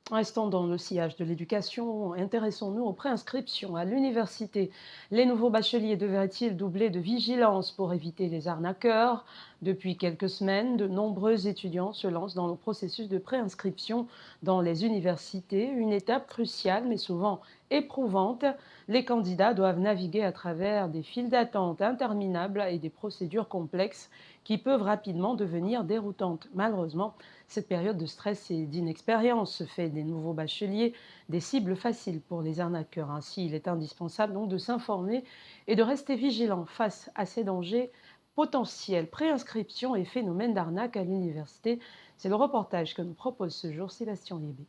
Restons dans le sillage de l'éducation, intéressons-nous aux préinscriptions à l'université. Les nouveaux bacheliers devraient-ils doubler de vigilance pour éviter les arnaqueurs? Depuis quelques semaines, de nombreux étudiants se lancent dans le processus de préinscription dans les universités, une étape cruciale mais souvent éprouvante. Les candidats doivent naviguer à travers des files d'attente interminables et des procédures complexes qui peuvent rapidement devenir déroutantes. Malheureusement, cette période de stress et d'inexpérience fait des nouveaux bacheliers des cibles faciles pour les arnaqueurs. Ainsi, il est indispensable donc de s'informer et de rester vigilant face à ces dangers potentiels. Préinscription et phénomène d'arnaque à l'université, c'est le reportage que nous propose ce jour Sébastien Liébé.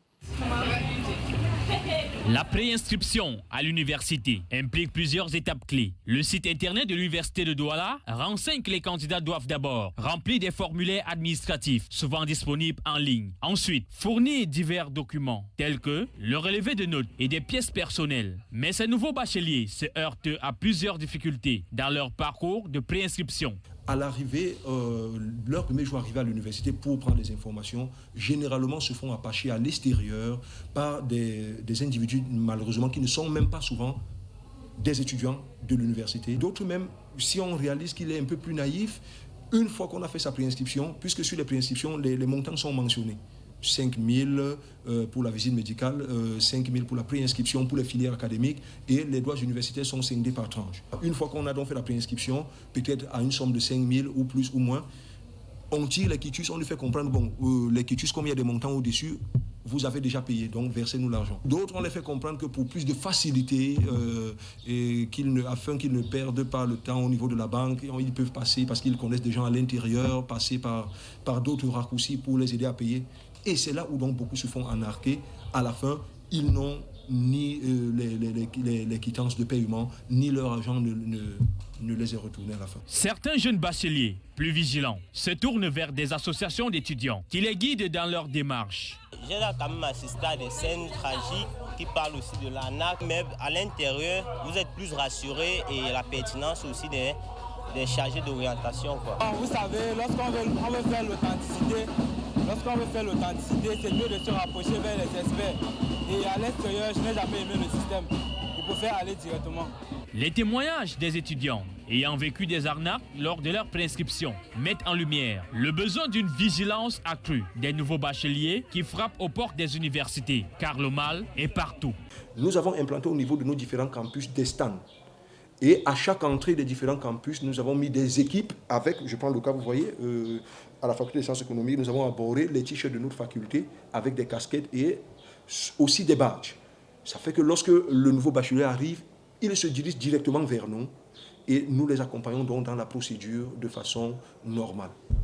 La préinscription à l'université implique plusieurs étapes clés. Le site internet de l'université de Douala renseigne que les candidats doivent d'abord remplir des formulaires administratifs, souvent disponibles en ligne. Ensuite, fournir divers documents, tels que le relevé de notes et des pièces personnelles. Mais ces nouveaux bacheliers se heurtent à plusieurs difficultés dans leur parcours de préinscription. À l'arrivée, leur premier jour arrivé à l'université pour prendre des informations, généralement se font apacher à l'extérieur par des individus, malheureusement, qui ne sont même pas souvent des étudiants de l'université. D'autres même, si on réalise qu'il est un peu plus naïf, une fois qu'on a fait sa préinscription, puisque sur les préinscriptions, les montants sont mentionnés. 5 000 pour la visite médicale, 5 000 pour la préinscription, pour les filières académiques, et les droits universitaires sont scindés par tranche. Une fois qu'on a donc fait la préinscription, peut-être à une somme de 5 000 ou plus ou moins, on tire les quitus, on lui fait comprendre, bon, les quitus, comme il y a des montants au-dessus, vous avez déjà payé, donc versez-nous l'argent. D'autres, on les fait comprendre que pour plus de facilité, afin qu'ils ne perdent pas le temps au niveau de la banque, ils peuvent passer, parce qu'ils connaissent des gens à l'intérieur, passer par d'autres raccourcis pour les aider à payer. Et c'est là où donc beaucoup se font anarquer. À la fin, ils n'ont ni les quittances de paiement, ni leur argent ne les est retourné à la fin. Certains jeunes bacheliers, plus vigilants, se tournent vers des associations d'étudiants qui les guident dans leur démarche. J'ai là quand même assisté à des scènes tragiques qui parlent aussi de l'arnaque, mais à l'intérieur, vous êtes plus rassurés et la pertinence aussi des chargés d'orientation. Vous savez, lorsqu'on veut faire l'authenticité, c'est mieux de se rapprocher vers les experts. Et à l'extérieur, je n'ai jamais aimé le système. Il faut faire aller directement. Les témoignages des étudiants ayant vécu des arnaques lors de leur préinscription mettent en lumière le besoin d'une vigilance accrue des nouveaux bacheliers qui frappent aux portes des universités, car le mal est partout. Nous avons implanté au niveau de nos différents campus des stands. Et à chaque entrée des différents campus, nous avons mis des équipes avec, je prends le cas, vous voyez, à la faculté des sciences économiques, nous avons abordé les t-shirts de notre faculté avec des casquettes et aussi des badges. Ça fait que lorsque le nouveau bachelier arrive, il se dirige directement vers nous et nous les accompagnons donc dans la procédure de façon normale.